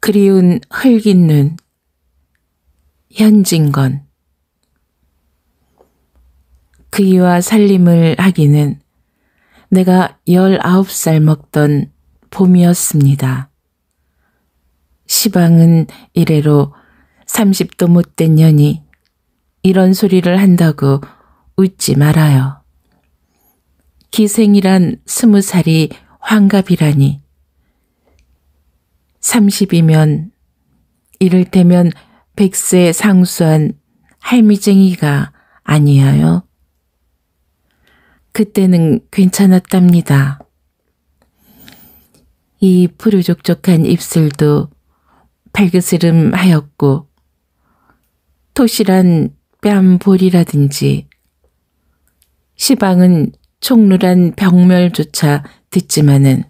그리운 흙인 눈, 현진건. 그이와 살림을 하기는 내가 19살 먹던 봄이었습니다. 시방은 이래로 30도 못된 년이 이런 소리를 한다고 웃지 말아요. 기생이란 20살이 환갑이라니. 30이면 이를테면 100세 상수한 할미쟁이가 아니에요. 그때는 괜찮았답니다. 이 푸르족족한 입술도 발그스름하였고 토실한 뺨볼이라든지 시방은 촉눌한 병멸조차 듣지만은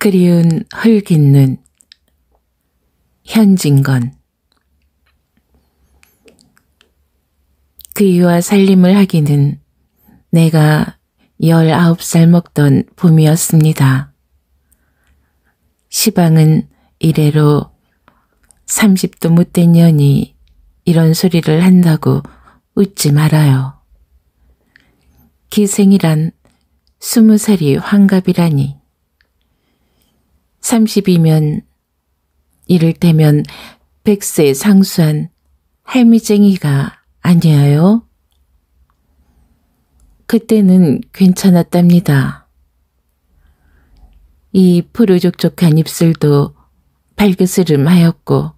그리운 흙인 눈, 현진건. 그이와 살림을 하기는 내가 19살 먹던 봄이었습니다. 시방은 이래로 30도 못된 년이 이런 소리를 한다고 웃지 말아요. 기생이란 20살이 환갑이라니. 30이면 이를테면 100세 상수한 할미쟁이가 아니에요. 그때는 괜찮았답니다. 이 푸르족족한 입술도 발그스름하였고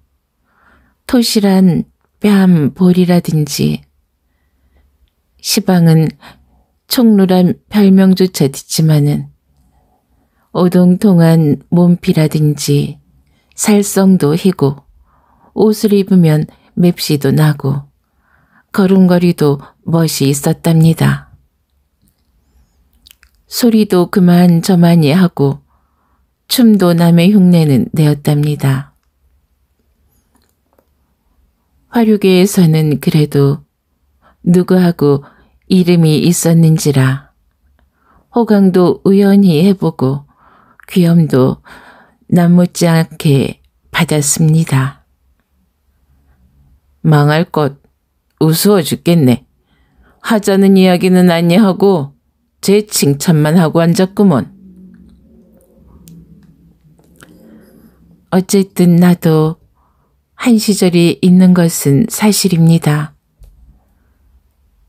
토실한 뺨볼이라든지 시방은 촉눌한 별명조차 듣지만은 오동통한 몸피라든지 살성도 희고 옷을 입으면 맵시도 나고 걸음걸이도 멋이 있었답니다. 소리도 그만 저만이 하고 춤도 남의 흉내는 내었답니다. 화류계에서는 그래도 누구하고 이름이 있었는지라 호강도 우연히 해보고 귀염도 남못지 않게 받았습니다. 망할 것 우스워 죽겠네. 하자는 이야기는 아니하고 제 칭찬만 하고 앉았구먼. 어쨌든 나도 한 시절이 있는 것은 사실입니다.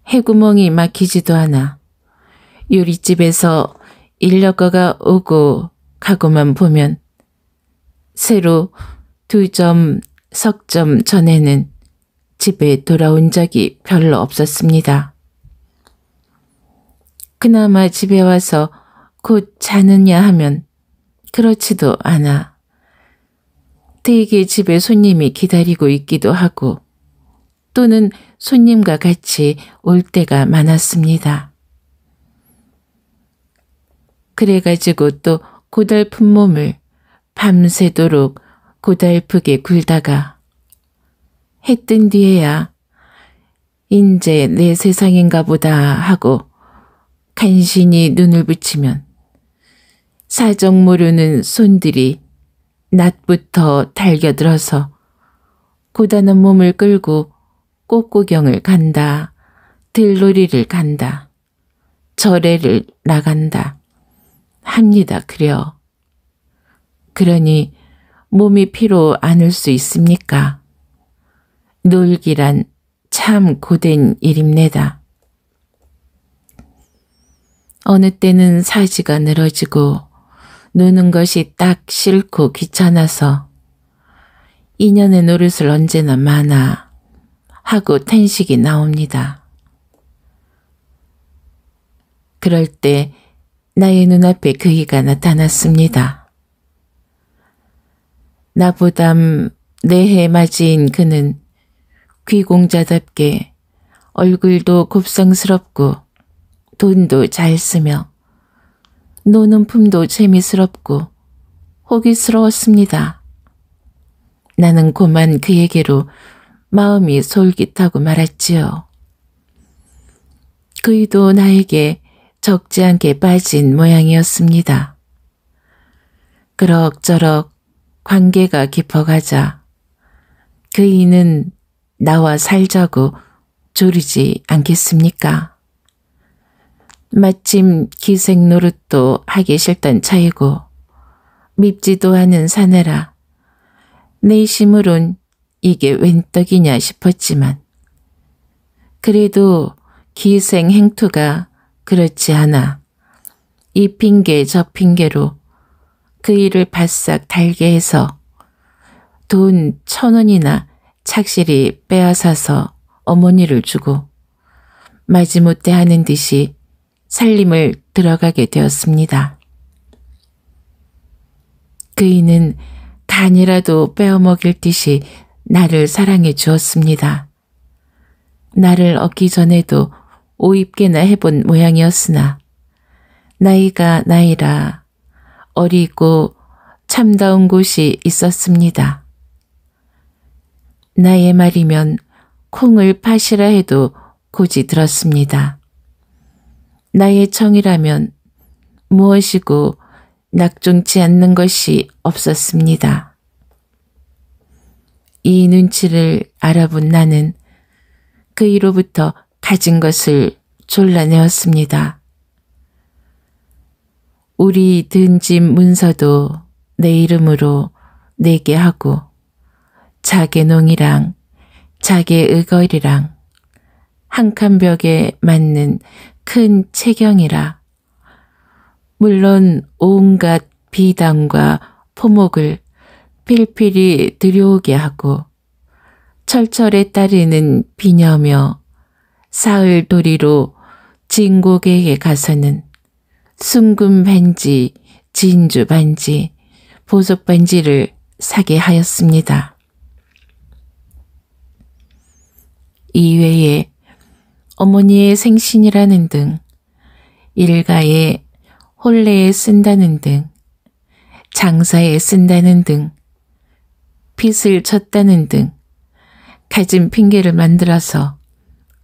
해구멍이 막히지도 않아 요리집에서 인력거가 오고 가고만 보면 새로 2점, 석점 전에는 집에 돌아온 적이 별로 없었습니다. 그나마 집에 와서 곧 자느냐 하면 그렇지도 않아. 되게 집에 손님이 기다리고 있기도 하고 또는 손님과 같이 올 때가 많았습니다. 그래가지고 또 고달픈 몸을 밤새도록 고달프게 굴다가 해 뜬 뒤에야 인제 내 세상인가 보다 하고 간신히 눈을 붙이면 사정 모르는 손들이 낮부터 달겨들어서 고단한 몸을 끌고 꽃구경을 간다, 들놀이를 간다, 절에를 나간다 합니다. 그려. 그러니 몸이 피로 않을 수 있습니까? 놀기란 참 고된 일입니다. 어느 때는 사지가 늘어지고 노는 것이 딱 싫고 귀찮아서 인연의 노릇을 언제나 많아 하고 탄식이 나옵니다. 그럴 때 나의 눈앞에 그이가 나타났습니다. 나보담 4해 맞이인 그는 귀공자답게 얼굴도 곱상스럽고 돈도 잘 쓰며 노는 품도 재미스럽고 호기스러웠습니다. 나는 고만 그에게로 마음이 솔깃하고 말았지요. 그이도 나에게 적지 않게 빠진 모양이었습니다. 그럭저럭 관계가 깊어가자 그이는 나와 살자고 조르지 않겠습니까? 마침 기생 노릇도 하기 싫던 차이고 밉지도 않은 사내라 내심으론 이게 웬 떡이냐 싶었지만 그래도 기생 행투가 그렇지 않아 이 핑계 저 핑계로 그 일을 바싹 달게 해서 돈 1,000원이나 착실히 빼앗아서 어머니를 주고 마지못해 하는 듯이 살림을 들어가게 되었습니다. 그이는 간이라도 빼어먹일 듯이 나를 사랑해 주었습니다. 나를 얻기 전에도 50개나 해본 모양이었으나 나이가 나이라 어리고 참다운 곳이 있었습니다. 나의 말이면 콩을 파시라 해도 고지 들었습니다. 나의 청이라면 무엇이고 낙종치 않는 것이 없었습니다. 이 눈치를 알아본 나는 그이로부터 가진 것을 졸라내었습니다. 우리 든 집 문서도 내 이름으로 내게 하고 자개농이랑 자개의걸이랑 한 칸 벽에 맞는 큰 체경이라 물론 온갖 비단과 포목을 필필이 들여오게 하고 철철에 따르는 비녀며 사흘 도리로 진곡에게 가서는 순금 반지, 진주 반지, 보석 반지를 사게 하였습니다. 이외에 어머니의 생신이라는 등 일가에 혼례에 쓴다는 등 장사에 쓴다는 등 빚을 졌다는 등 가진 핑계를 만들어서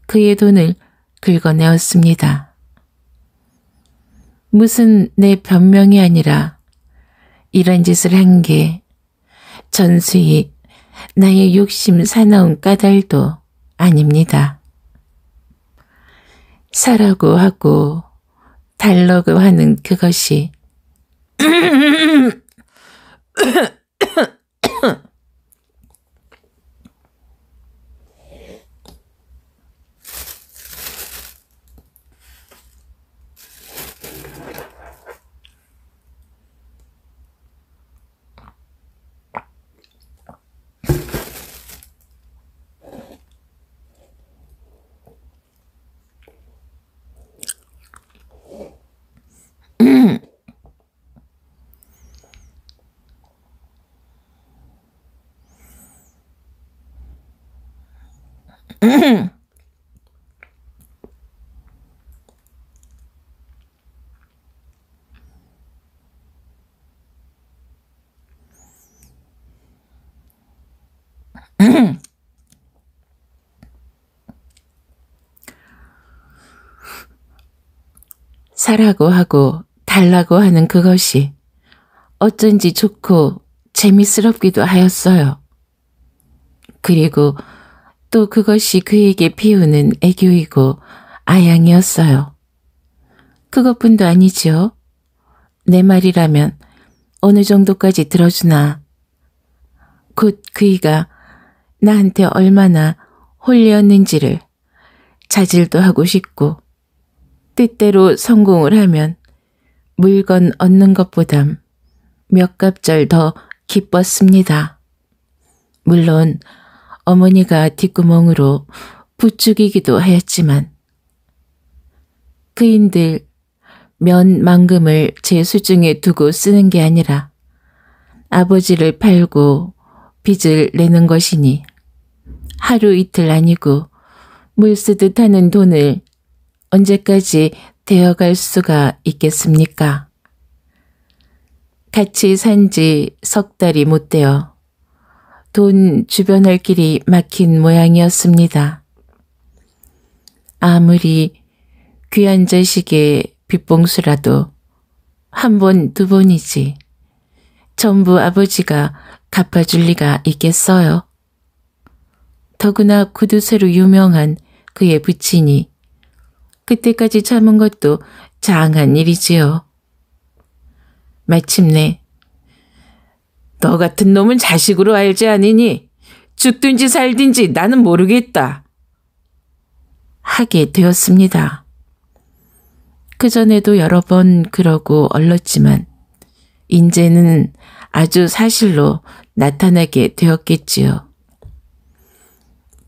그의 돈을 긁어내었습니다. 무슨 내 변명이 아니라 이런 짓을 한 게 전수히 나의 욕심 사나운 까닭도 아닙니다. 사라고 하고 달라고 하는 그것이 사라고 하고 달라고 하는 그것이 어쩐지 좋고 재미스럽기도 하였어요. 그리고 또 그것이 그에게 피우는 애교이고 아양이었어요. 그것뿐도 아니지요. 내 말이라면 어느 정도까지 들어주나. 곧 그이가 나한테 얼마나 홀렸는지를 자질도 하고 싶고 뜻대로 성공을 하면 물건 얻는 것보담 몇 갑절 더 기뻤습니다. 물론 어머니가 뒷구멍으로 부추기기도 하였지만 그인들 면만금을 제 수중에 두고 쓰는 게 아니라 아버지를 팔고 빚을 내는 것이니 하루 이틀 아니고 물 쓰듯 하는 돈을 언제까지 되어갈 수가 있겠습니까? 같이 산 지 석 달이 못 되어 돈 주변할 길이 막힌 모양이었습니다. 아무리 귀한 자식의 빚봉수라도 한 번, 두 번이지 전부 아버지가 갚아줄 리가 있겠어요. 더구나 구두쇠로 유명한 그의 부친이 그때까지 참은 것도 장한 일이지요. 마침내 너 같은 놈은 자식으로 알지 않으니 죽든지 살든지 나는 모르겠다 하게 되었습니다. 그전에도 여러 번 그러고 얼렀지만 인제는 아주 사실로 나타나게 되었겠지요.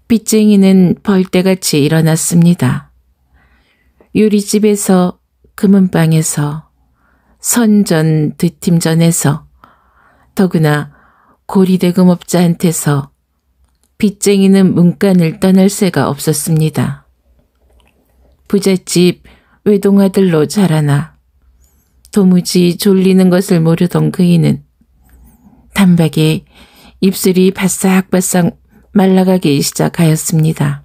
빚쟁이는 벌떼같이 일어났습니다. 요리집에서, 금은방에서, 선전, 드팀전에서, 더구나 고리대금업자한테서 빚쟁이는 문간을 떠날 새가 없었습니다. 부잣집 외동아들로 자라나 도무지 졸리는 것을 모르던 그이는 단박에 입술이 바싹바싹 말라가기 시작하였습니다.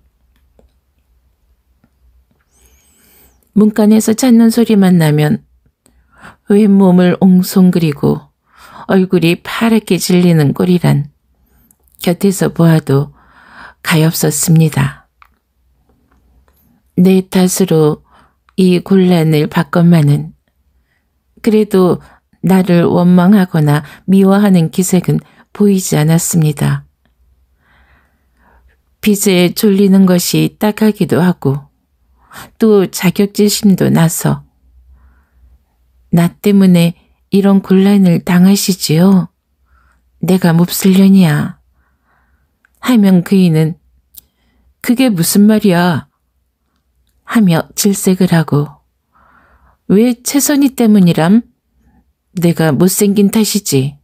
문간에서 찾는 소리만 나면 왼몸을 옹송그리고 얼굴이 파랗게 질리는 꼴이란 곁에서 보아도 가엾었습니다. 내 탓으로 이 곤란을 받건만은 그래도 나를 원망하거나 미워하는 기색은 보이지 않았습니다. 빚에 졸리는 것이 딱하기도 하고 또 자격지심도 나서 나 때문에 이런 곤란을 당하시지요. 내가 몹쓸년이야. 하면 그이는 그게 무슨 말이야 하며 질색을 하고 왜 채선이 때문이람? 내가 못생긴 탓이지.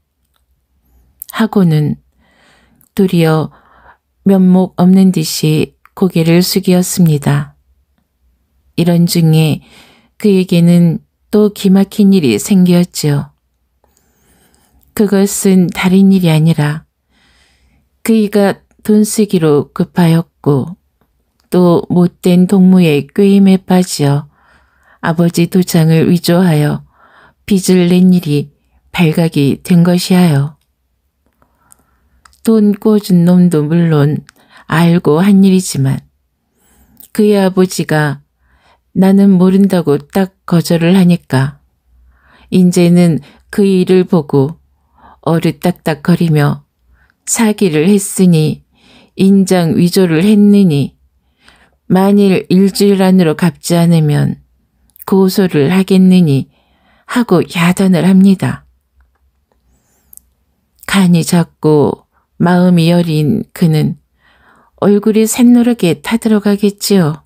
하고는 도리어 면목 없는 듯이 고개를 숙이었습니다. 이런 중에 그에게는 또 기막힌 일이 생겼지요. 그것은 다른 일이 아니라 그이가 돈 쓰기로 급하였고 또 못된 동무의 꾀임에 빠지어 아버지 도장을 위조하여 빚을 낸 일이 발각이 된 것이하여 돈 꿔준 놈도 물론 알고 한 일이지만 그의 아버지가 나는 모른다고 딱 거절을 하니까 인제는 그 일을 보고 어르딱딱거리며 사기를 했으니 인장 위조를 했느니 만일 일주일 안으로 갚지 않으면 고소를 하겠느니 하고 야단을 합니다. 간이 작고 마음이 여린 그는 얼굴이 샛노랗게 타들어가겠지요.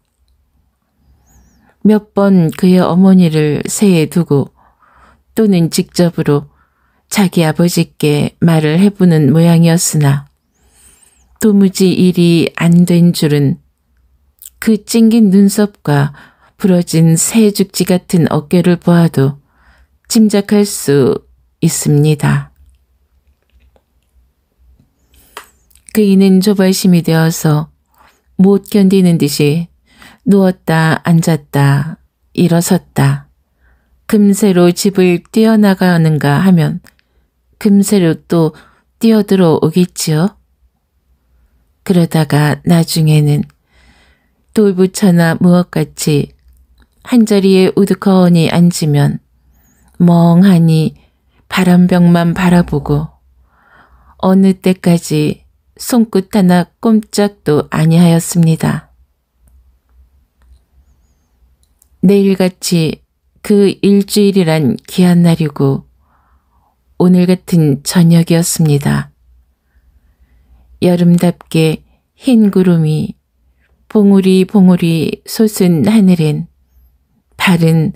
몇 번 그의 어머니를 세에 두고 또는 직접으로 자기 아버지께 말을 해보는 모양이었으나 도무지 일이 안 된 줄은 그 찡긴 눈썹과 부러진 새죽지 같은 어깨를 보아도 짐작할 수 있습니다. 그이는 조바심이 되어서 못 견디는 듯이 누웠다 앉았다 일어섰다 금세로 집을 뛰어나가는가 하면 금세로 또 뛰어들어 오겠지요. 그러다가 나중에는 돌부처나 무엇같이 한자리에 우두커니 앉으면 멍하니 바람벽만 바라보고 어느 때까지 손끝 하나 꼼짝도 아니하였습니다. 내일같이 그 일주일이란 귀한 날이고 오늘 같은 저녁이었습니다. 여름답게 흰 구름이 봉우리 솟은 하늘엔 바른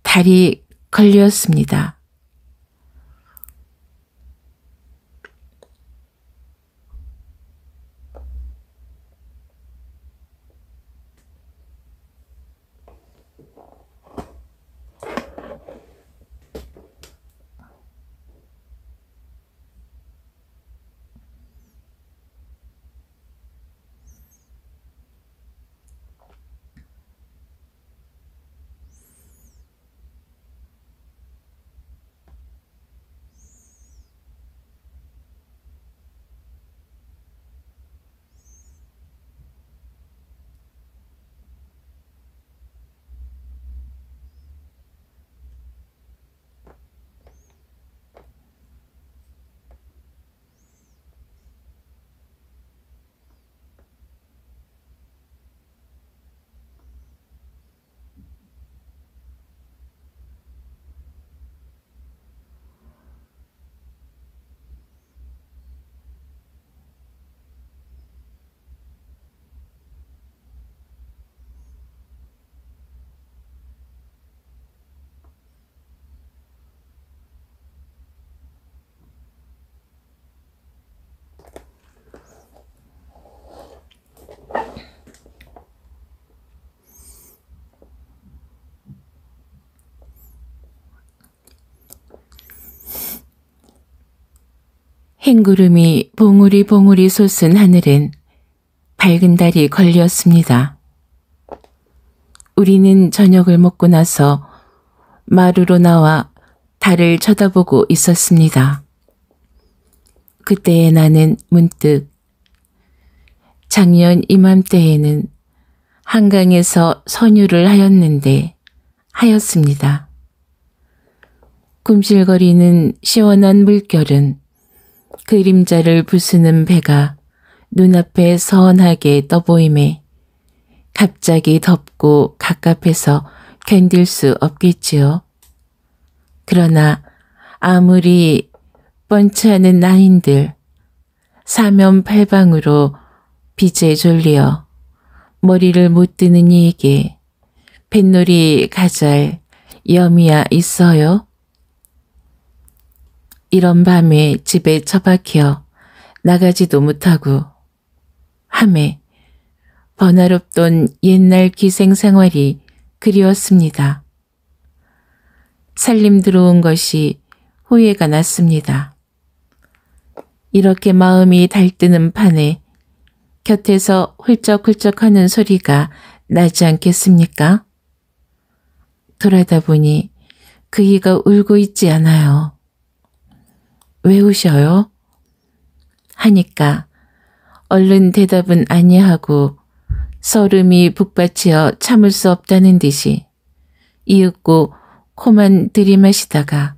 달이 걸렸습니다. 흰 구름이 봉우리 봉우리 솟은 하늘엔 밝은 달이 걸렸습니다. 우리는 저녁을 먹고 나서 마루로 나와 달을 쳐다보고 있었습니다. 그때에 나는 문득 작년 이맘때에는 한강에서 선유를 하였습니다. 꿈실거리는 시원한 물결은 그림자를 부수는 배가 눈앞에 선하게 떠보임에 갑자기 덥고 갑갑해서 견딜 수 없겠지요. 그러나 아무리 뻔치하는 나인들 사면팔방으로 빚에 졸리어 머리를 못 드는 이에게 뱃놀이 가잘 염이야 있어요? 이런 밤에 집에 처박혀 나가지도 못하고 함에 번화롭던 옛날 기생생활이 그리웠습니다. 살림 들어온 것이 후회가 났습니다. 이렇게 마음이 달뜨는 판에 곁에서 훌쩍훌쩍하는 소리가 나지 않겠습니까? 돌아다 보니 그이가 울고 있지 않아요. 왜 우셔요? 하니까 얼른 대답은 아니하고 서름이 북받치어 참을 수 없다는 듯이 이윽고 코만 들이마시다가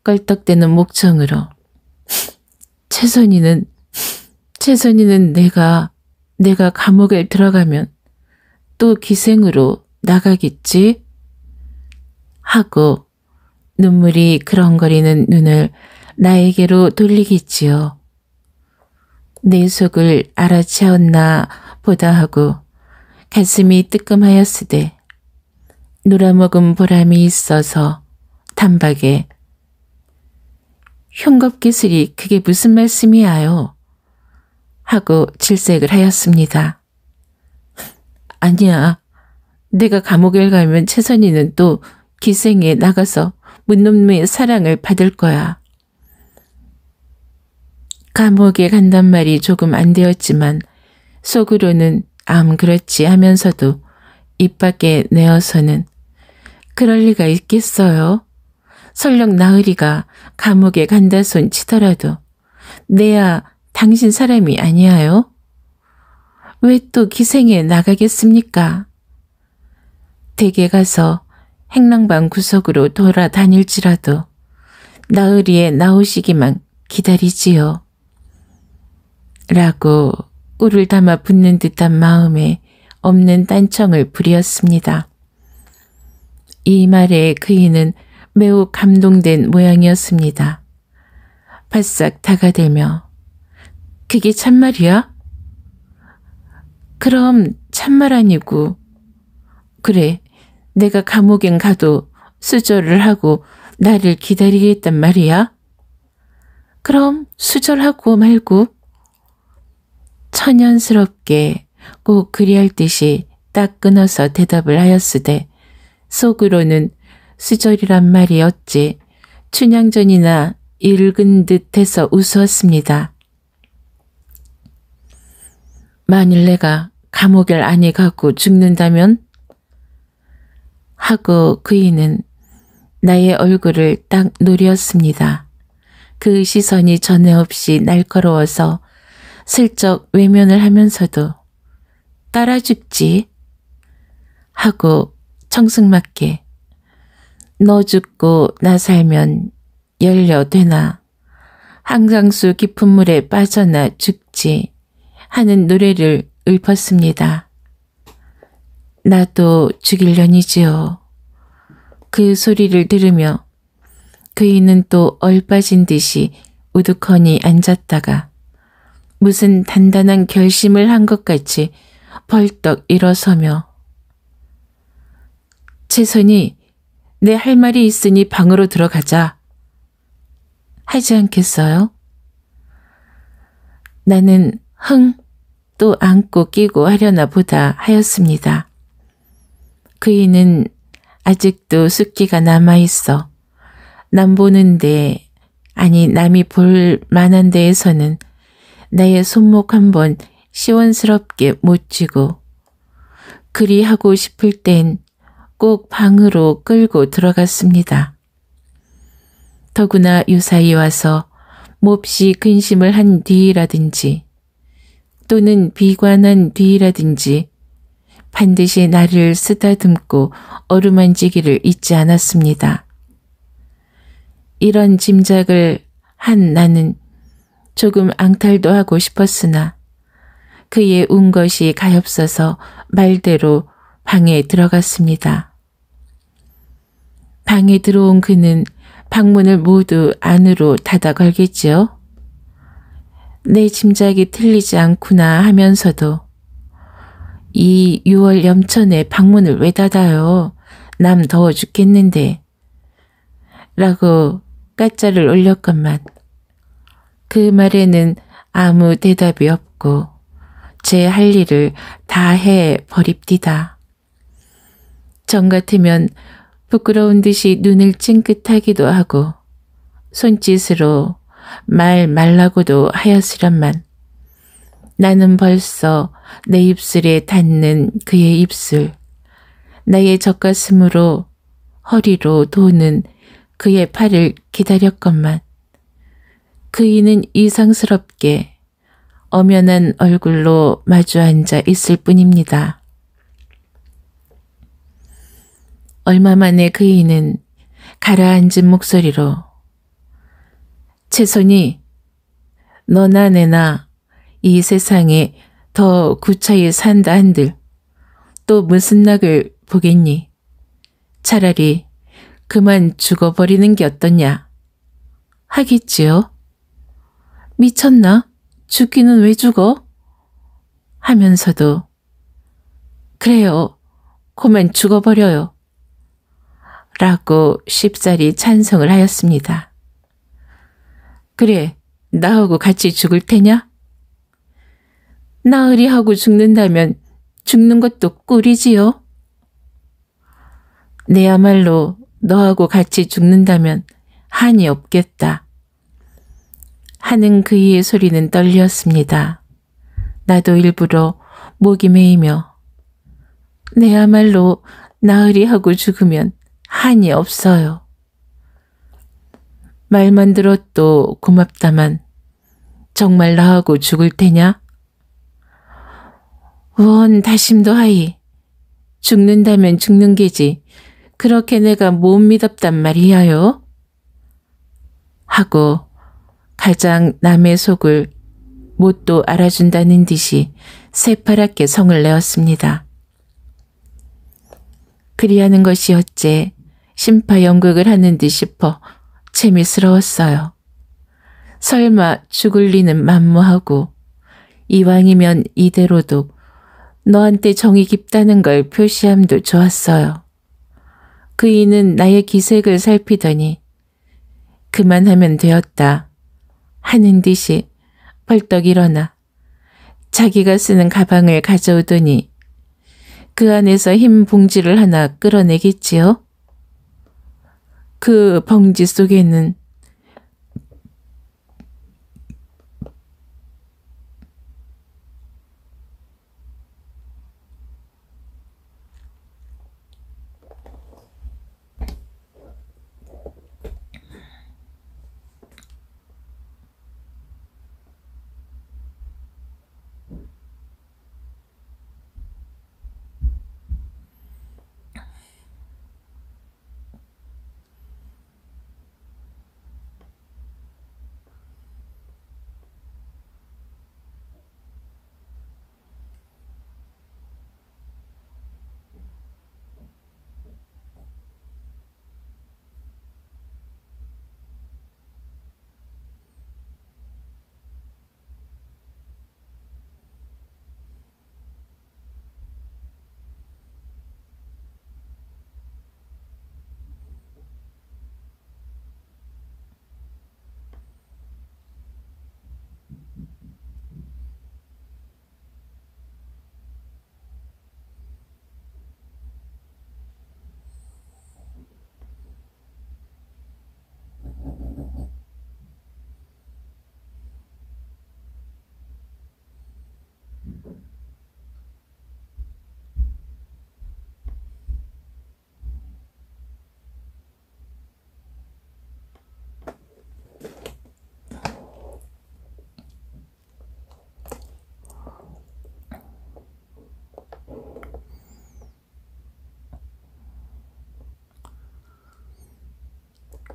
껄떡대는 목청으로 채선이는 내가 감옥에 들어가면 또 기생으로 나가겠지? 하고 눈물이 그렁거리는 눈을 나에게로 돌리겠지요. 내 속을 알아채었나 보다 하고 가슴이 뜨끔하였으되 놀아먹은 보람이 있어서 단박에 흉겁기술이 그게 무슨 말씀이야요? 하고 질색을 하였습니다. 아니야. 내가 감옥에 가면 채선이는 또 기생에 나가서 문놈의 사랑을 받을 거야. 감옥에 간단 말이 조금 안 되었지만 속으로는 그렇지 하면서도 입 밖에 내어서는 그럴 리가 있겠어요. 설령 나으리가 감옥에 간다 손 치더라도 내야 당신 사람이 아니야요? 왜 또 기생에 나가겠습니까? 댁에 가서 행랑방 구석으로 돌아다닐지라도 나으리의 나오시기만 기다리지요. 라고 꿀을 담아 붓는 듯한 마음에 없는 딴청을 부렸습니다. 이 말에 그이는 매우 감동된 모양이었습니다. 바싹 다가들며 그게 참말이야? 그럼 참말 아니고 그래 내가 감옥엔 가도 수절을 하고 나를 기다리겠단 말이야? 그럼 수절하고 말고 천연스럽게 꼭 그리할 듯이 딱 끊어서 대답을 하였으되 속으로는 수절이란 말이 어찌 춘향전이나 읽은 듯해서 웃었습니다. 만일 내가 감옥을 안에 가고 죽는다면? 하고 그이는 나의 얼굴을 딱 노렸습니다. 그 시선이 전에 없이 날카로워서 슬쩍 외면을 하면서도 따라 죽지 하고 청승맞게 너 죽고 나 살면 열려되나 한강수 깊은 물에 빠져나 죽지 하는 노래를 읊었습니다. 나도 죽일년이지요. 그 소리를 들으며 그이는 또 얼빠진 듯이 우두커니 앉았다가 무슨 단단한 결심을 한 것 같이 벌떡 일어서며 채선이 내 할 말이 있으니 방으로 들어가자. 하지 않겠어요? 나는 또 안고 끼고 하려나 보다 하였습니다. 그이는 아직도 숫기가 남아있어 남 보는데 아니 남이 볼 만한 데에서는 나의 손목 한번 시원스럽게 못 쥐고 그리 하고 싶을 땐 꼭 방으로 끌고 들어갔습니다. 더구나 유사히 와서 몹시 근심을 한 뒤라든지 또는 비관한 뒤라든지 반드시 나를 쓰다듬고 어루만지기를 잊지 않았습니다. 이런 짐작을 한 나는 조금 앙탈도 하고 싶었으나 그의 운것이 가엾어서 말대로 방에 들어갔습니다. 방에 들어온 그는 방문을 모두 안으로 닫아 걸겠지요. 내 짐작이 틀리지 않구나 하면서도 이 6월 염천에 방문을 왜 닫아요? 남 더워 죽겠는데 라고 까짜를 올렸건만 그 말에는 아무 대답이 없고 제 할 일을 다 해 버립디다. 정 같으면 부끄러운 듯이 눈을 찡긋하기도 하고 손짓으로 말 말라고도 하였으련만 나는 벌써 내 입술에 닿는 그의 입술, 나의 젖가슴으로 허리로 도는 그의 팔을 기다렸건만 그이는 이상스럽게 엄연한 얼굴로 마주 앉아 있을 뿐입니다. 얼마 만에 그이는 가라앉은 목소리로 채손이 너나 내나 이 세상에 더 구차히 산다 한들 또 무슨 낙을 보겠니? 차라리 그만 죽어버리는 게 어떠냐? 하겠지요? 미쳤나? 죽기는 왜 죽어? 하면서도 그래요. 그만 죽어버려요. 라고 쉽사리 찬성을 하였습니다. 그래, 나하고 같이 죽을 테냐? 나으리 하고 죽는다면 죽는 것도 꿀이지요. 내야말로 너하고 같이 죽는다면 한이 없겠다. 하는 그의 소리는 떨렸습니다. 나도 일부러 목이 메이며 내야말로 나으리 하고 죽으면 한이 없어요. 말만 들어도 고맙다만 정말 나하고 죽을 테냐? 원 다심도 하이. 죽는다면 죽는 게지. 그렇게 내가 못 믿었단 말이야요. 하고 가장 남의 속을 뭣도 알아준다는 듯이 새파랗게 성을 내었습니다. 그리하는 것이 어째 심파연극을 하는 듯 싶어 재미스러웠어요. 설마 죽을 리는 만무하고 이왕이면 이대로도 너한테 정이 깊다는 걸 표시함도 좋았어요. 그이는 나의 기색을 살피더니 그만하면 되었다 하는 듯이 벌떡 일어나 자기가 쓰는 가방을 가져오더니 그 안에서 흰 봉지를 하나 끌어내겠지요. 그 봉지 속에는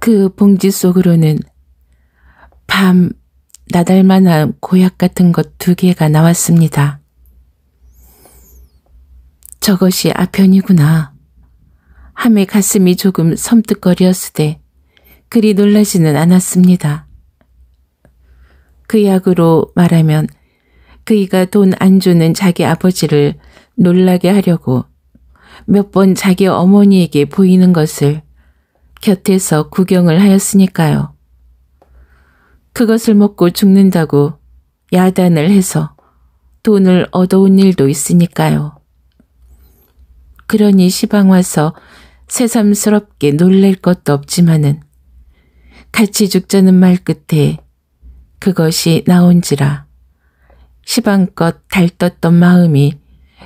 그 봉지 속으로는 밤 나달만한 고약 같은 것 2개가 나왔습니다. 저것이 아편이구나. 함에 가슴이 조금 섬뜩거리었으되 그리 놀라지는 않았습니다. 그 약으로 말하면 그이가 돈 안 주는 자기 아버지를 놀라게 하려고 몇 번 자기 어머니에게 보이는 것을 곁에서 구경을 하였으니까요. 그것을 먹고 죽는다고 야단을 해서 돈을 얻어온 일도 있으니까요. 그러니 시방 와서 새삼스럽게 놀랄 것도 없지만은 같이 죽자는 말 끝에 그것이 나온지라 시방껏 달떴던 마음이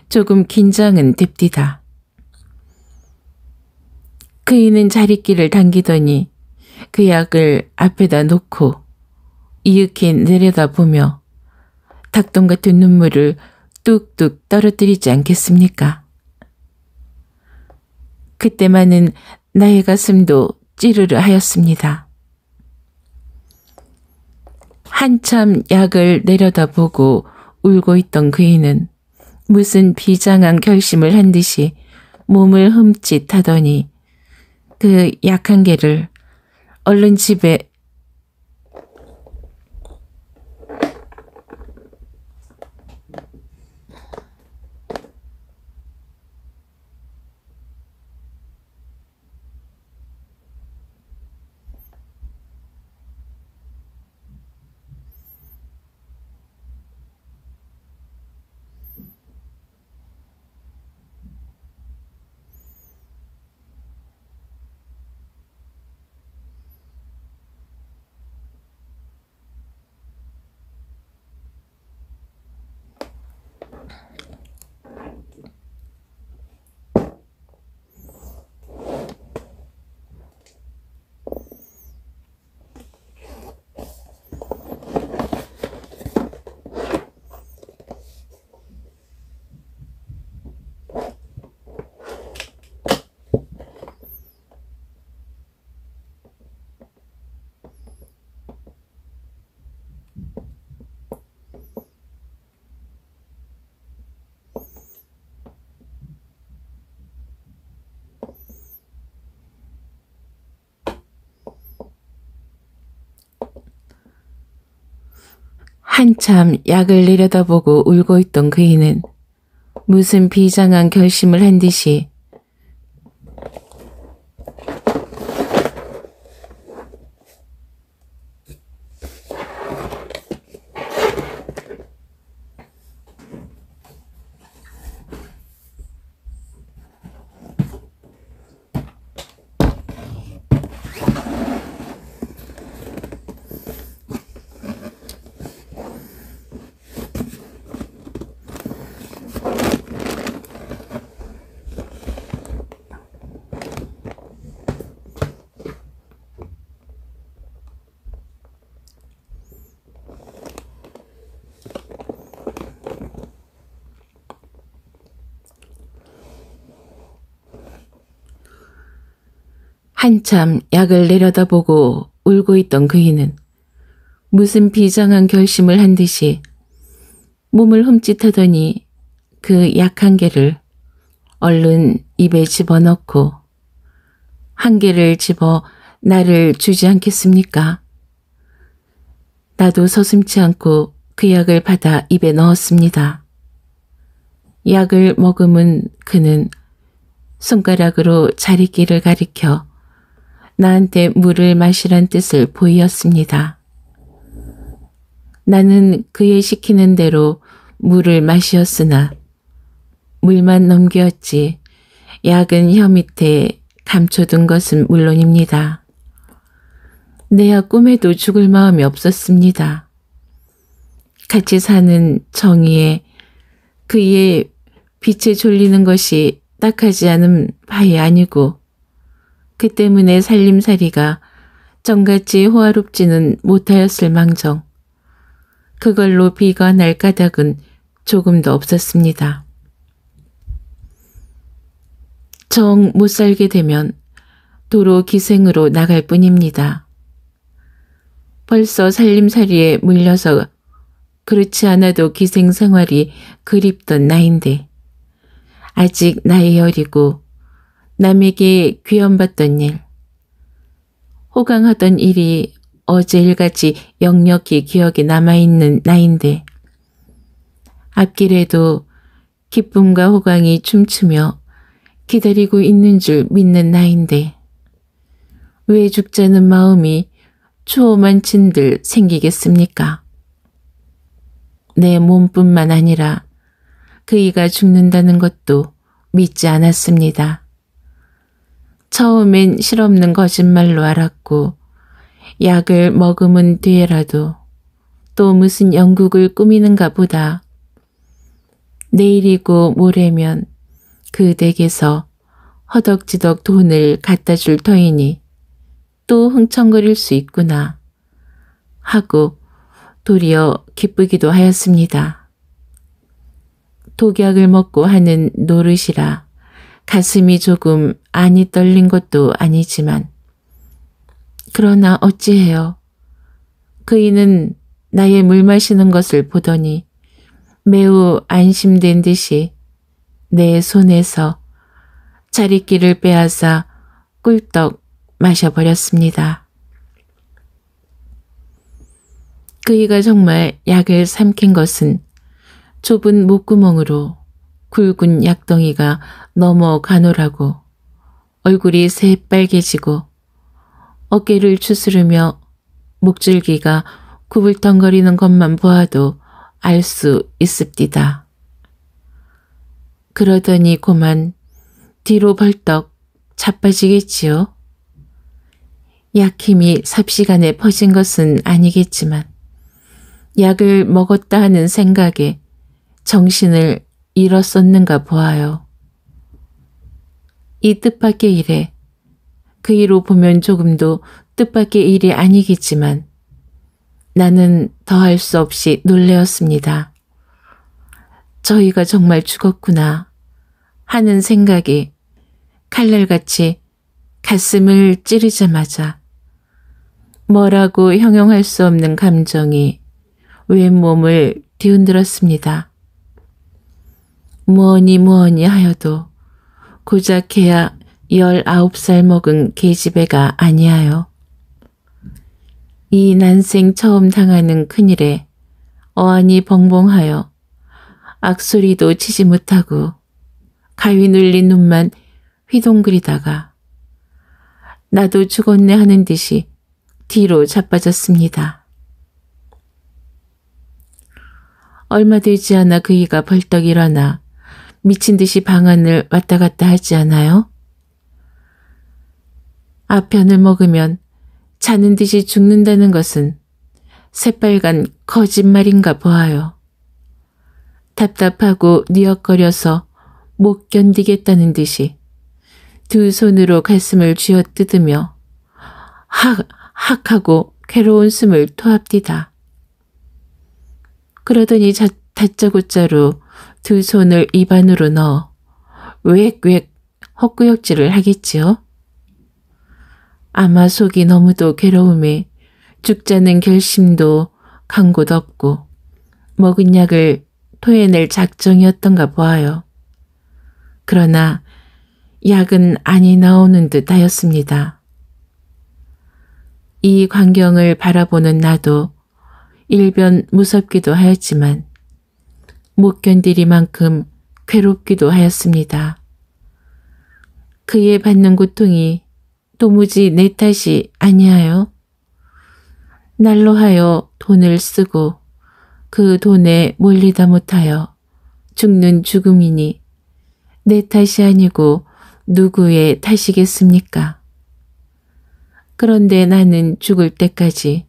조금 긴장은 됩디다. 그이는 자리끼를 당기더니 그 약을 앞에다 놓고 이윽히 내려다보며 닭똥 같은 눈물을 뚝뚝 떨어뜨리지 않겠습니까? 그때만은 나의 가슴도 찌르르 하였습니다. 한참 약을 내려다보고 울고 있던 그이는 무슨 비장한 결심을 한 듯이 몸을 흠칫하더니 그 약한 개를 얼른 집에 한참 약을 내려다보고 울고 있던 그이는 무슨 비장한 결심을 한 듯이 한참 약을 내려다보고 울고 있던 그이는 무슨 비장한 결심을 한 듯이 몸을 흠칫하더니 그 약 한 개를 얼른 입에 집어넣고 한 개를 집어 나를 주지 않겠습니까? 나도 서슴지 않고 그 약을 받아 입에 넣었습니다. 약을 머금은 그는 손가락으로 자리끼를 가리켜 나한테 물을 마시란 뜻을 보이었습니다. 나는 그의 시키는 대로 물을 마시었으나 물만 넘겼지 약은 혀 밑에 감춰둔 것은 물론입니다. 내야 꿈에도 죽을 마음이 없었습니다. 같이 사는 정의에 그의 빛에 졸리는 것이 딱하지 않은 바이 아니고 그 때문에 살림살이가 정같이 호화롭지는 못하였을 망정 그걸로 비관할 까닭은 조금도 없었습니다. 정 못 살게 되면 도로 기생으로 나갈 뿐입니다. 벌써 살림살이에 물려서 그렇지 않아도 기생 생활이 그립던 나인데 아직 나이 어리고 남에게 귀염받던 일, 호강하던 일이 어제 일같이 역력히 기억에 남아있는 나인데 앞길에도 기쁨과 호강이 춤추며 기다리고 있는 줄 믿는 나인데 왜 죽자는 마음이 추호만친들 생기겠습니까? 내 몸뿐만 아니라 그이가 죽는다는 것도 믿지 않았습니다. 처음엔 실없는 거짓말로 알았고 약을 머금은 뒤에라도 또 무슨 영국을 꾸미는가 보다. 내일이고 모레면 그 댁에서 허덕지덕 돈을 갖다 줄 터이니 또 흥청거릴 수 있구나 하고 도리어 기쁘기도 하였습니다. 독약을 먹고 하는 노릇이라 가슴이 조금 안이 떨린 것도 아니지만 그러나 어찌해요. 그이는 나의 물 마시는 것을 보더니 매우 안심된 듯이 내 손에서 자리끼를 빼앗아 꿀떡 마셔버렸습니다. 그이가 정말 약을 삼킨 것은 좁은 목구멍으로 굵은 약덩이가 넘어가노라고 얼굴이 새빨개지고 어깨를 추스르며 목줄기가 구불덩거리는 것만 보아도 알 수 있습디다. 그러더니 고만 뒤로 벌떡 자빠지겠지요. 약힘이 삽시간에 퍼진 것은 아니겠지만 약을 먹었다 하는 생각에 정신을 잃었었는가 보아요. 이 뜻밖의 일에 그 이로 보면 조금도 뜻밖의 일이 아니겠지만 나는 더할 수 없이 놀라었습니다. 저희가 정말 죽었구나 하는 생각이 칼날같이 가슴을 찌르자마자 뭐라고 형용할 수 없는 감정이 왼몸을 뒤흔들었습니다. 무언이 하여도 고작해야 19살 먹은 계집애가 아니하여 이 난생 처음 당하는 큰일에 어안이 벙벙하여 악소리도 치지 못하고 가위 눌린 눈만 휘동그리다가 나도 죽었네 하는 듯이 뒤로 자빠졌습니다. 얼마 되지 않아 그이가 벌떡 일어나 미친 듯이 방안을 왔다 갔다 하지 않아요? 아편을 먹으면 자는 듯이 죽는다는 것은 새빨간 거짓말인가 보아요. 답답하고 뉘역거려서 못 견디겠다는 듯이 두 손으로 가슴을 쥐어뜯으며 하고 괴로운 숨을 토합디다. 그러더니 다짜고짜로 두 손을 입안으로 넣어 웩웩 헛구역질을 하겠지요. 아마 속이 너무도 괴로움에 죽자는 결심도 간 곳 없고 먹은 약을 토해낼 작정이었던가 보아요. 그러나 약은 안이 나오는 듯 하였습니다. 이 광경을 바라보는 나도 일변 무섭기도 하였지만 못 견디리만큼 괴롭기도 하였습니다. 그의 받는 고통이 도무지 내 탓이 아니하여 날로 하여 돈을 쓰고 그 돈에 몰리다 못하여 죽는 죽음이니 내 탓이 아니고 누구의 탓이겠습니까? 그런데 나는 죽을 때까지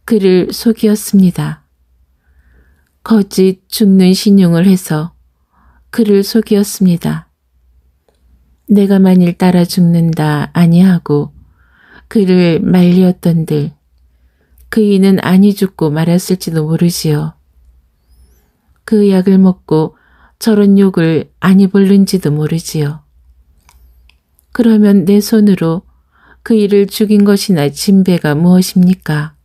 그를 속이었습니다. 거짓 죽는 신용을 해서 그를 속이었습니다. 내가 만일 따라 죽는다 아니하고 그를 말리었던들 그이는 아니 죽고 말았을지도 모르지요. 그 약을 먹고 저런 욕을 아니 볼는지도 모르지요. 그러면 내 손으로 그이를 죽인 것이나 진배가 무엇입니까?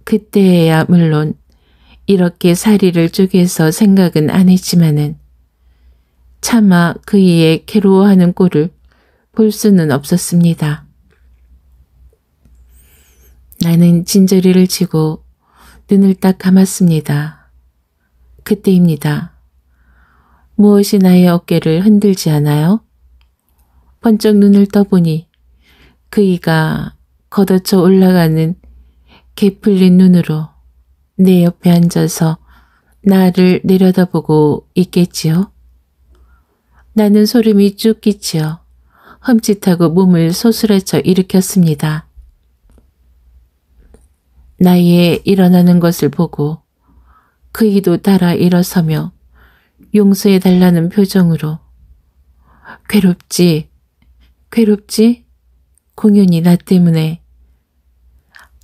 그때야 물론 이렇게 사리를 쪼개서 생각은 안 했지만은 차마 그이의 괴로워하는 꼴을 볼 수는 없었습니다. 나는 진저리를 치고 눈을 딱 감았습니다. 그때입니다. 무엇이 나의 어깨를 흔들지 않아요? 번쩍 눈을 떠보니 그이가 걷어쳐 올라가는 개풀린 눈으로 내 옆에 앉아서 나를 내려다보고 있겠지요. 나는 소름이 쭉 끼치어 흠칫하고 몸을 소스라쳐 일으켰습니다. 나의 일어나는 것을 보고 그이도 따라 일어서며 용서해달라는 표정으로 괴롭지, 괴롭지? 공연히 나 때문에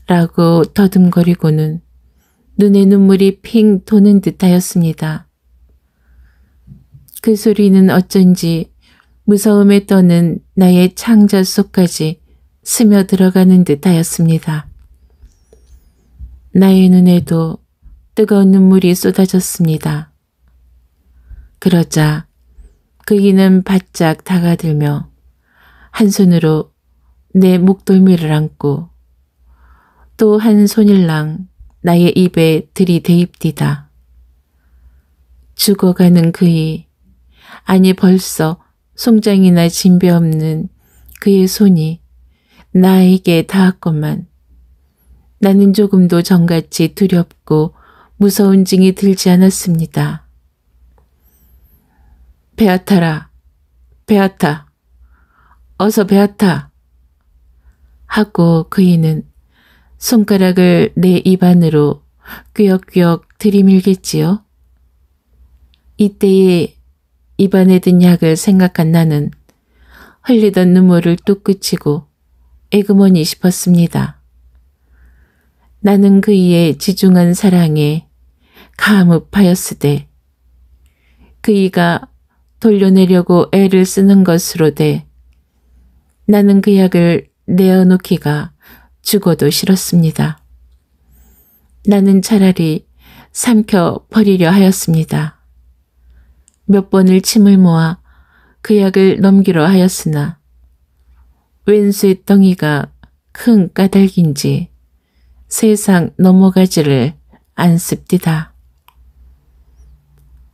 라고 더듬거리고는 눈에 눈물이 핑 도는 듯하였습니다. 그 소리는 어쩐지 무서움에 떠는 나의 창자 속까지 스며들어가는 듯하였습니다. 나의 눈에도 뜨거운 눈물이 쏟아졌습니다. 그러자 그이는 바짝 다가들며 한 손으로 내 목덜미를 안고 또 한 손일랑 나의 입에 들이대입디다. 죽어가는 그이, 아니 벌써 송장이나 진배 없는 그의 손이 나에게 닿았건만 나는 조금도 전같이 두렵고 무서운 징이 들지 않았습니다. 베아타라, 베아타, 어서 베아타 하고 그이는 손가락을 내 입안으로 끄역끄역 들이밀겠지요. 이때에 입안에 든 약을 생각한 나는 흘리던 눈물을 뚝 그치고 에그머니 싶었습니다. 나는 그이의 지중한 사랑에 가무파였으되 그이가 돌려내려고 애를 쓰는 것으로 돼 나는 그 약을 내어놓기가 죽어도 싫었습니다. 나는 차라리 삼켜 버리려 하였습니다. 몇 번을 침을 모아 그 약을 넘기려 하였으나 왼수의 덩이가 큰 까닭인지 세상 넘어가지를 않습디다.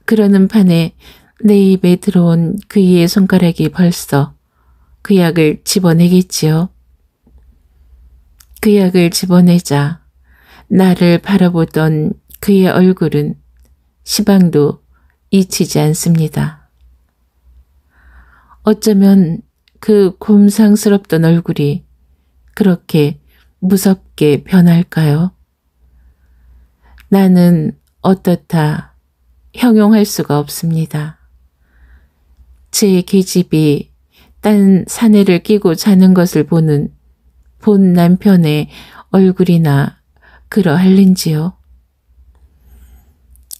그러는 판에 내 입에 들어온 그이의 손가락이 벌써 그 약을 집어내겠지요. 그 약을 집어내자 나를 바라보던 그의 얼굴은 시방도 잊히지 않습니다. 어쩌면 그 곰상스럽던 얼굴이 그렇게 무섭게 변할까요? 나는 어떻다 형용할 수가 없습니다. 제 계집이 딴 사내를 끼고 자는 것을 보는 본 남편의 얼굴이나 그러할는지요.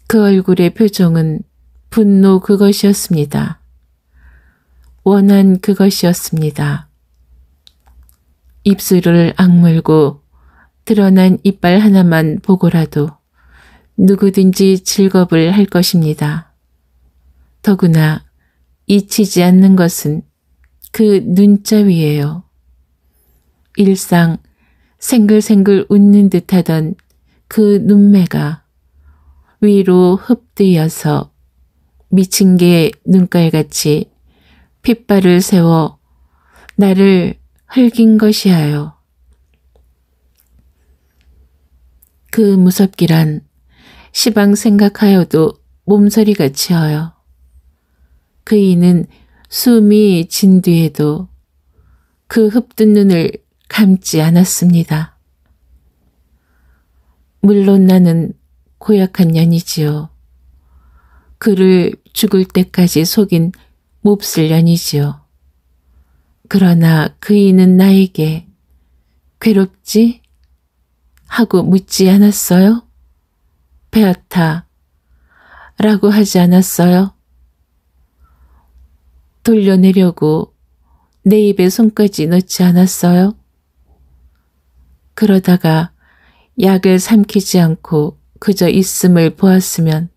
그 얼굴의 표정은 분노 그것이었습니다. 원한 그것이었습니다. 입술을 악물고 드러난 이빨 하나만 보고라도 누구든지 즐겁을 할 것입니다. 더구나 잊히지 않는 것은 그 눈자위예요. 일상 생글생글 웃는 듯하던 그 눈매가 위로 흡뜨여서 미친 개 눈깔같이 핏발을 세워 나를 흘긴 것이하여. 그 무섭기란 시방 생각하여도 몸서리가 치어요. 그이는 숨이 진 뒤에도 그 흡뜬 눈을 감지 않았습니다. 물론 나는 고약한 년이지요. 그를 죽을 때까지 속인 몹쓸 년이지요. 그러나 그이는 나에게 괴롭지? 하고 묻지 않았어요? 베아타 라고 하지 않았어요? 돌려내려고 내 입에 손까지 넣지 않았어요? 그러다가 약을 삼키지 않고 그저 있음을 보았으면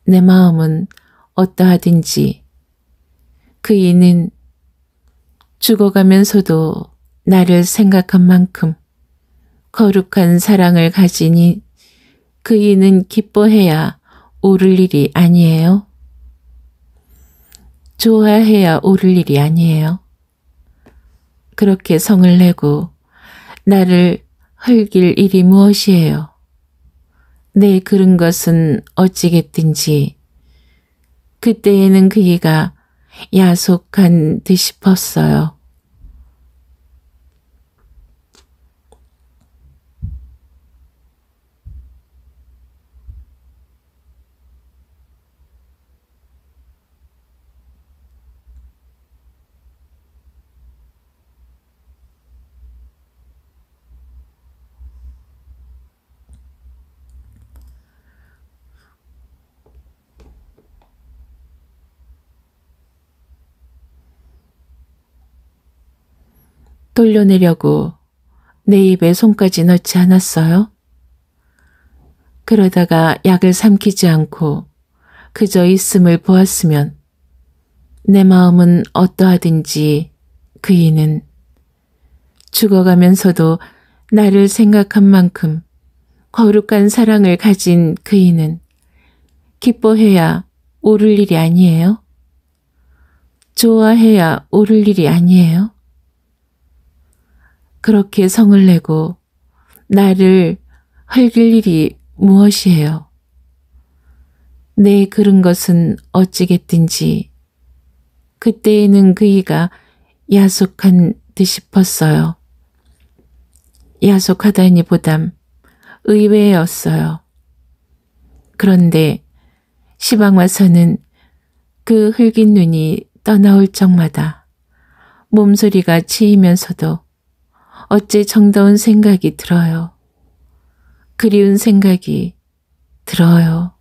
내 마음은 어떠하든지 그 이는 죽어가면서도 나를 생각한 만큼 거룩한 사랑을 가지니 그 이는 기뻐해야 오를 일이 아니에요? 좋아해야 오를 일이 아니에요? 그렇게 성을 내고 나를 헐길 일이 무엇이에요? 내 그른 것은 어찌겠든지 그때에는 그이가 야속한 듯 싶었어요. 돌려내려고 내 입에 손까지 넣지 않았어요? 그러다가 약을 삼키지 않고 그저 있음을 보았으면 내 마음은 어떠하든지 그 이는 죽어가면서도 나를 생각한 만큼 거룩한 사랑을 가진 그 이는 기뻐해야 오를 일이 아니에요? 좋아해야 오를 일이 아니에요? 그렇게 성을 내고 나를 헐길 일이 무엇이에요? 내 그른 것은 어찌겠든지 그때에는 그이가 야속한 듯 싶었어요. 야속하다니 보담 의외였어요. 그런데 시방 와서는 그 흘긴 눈이 떠나올 적마다 몸소리가 치이면서도 어째 정다운 생각이 들어요. 그리운 생각이 들어요.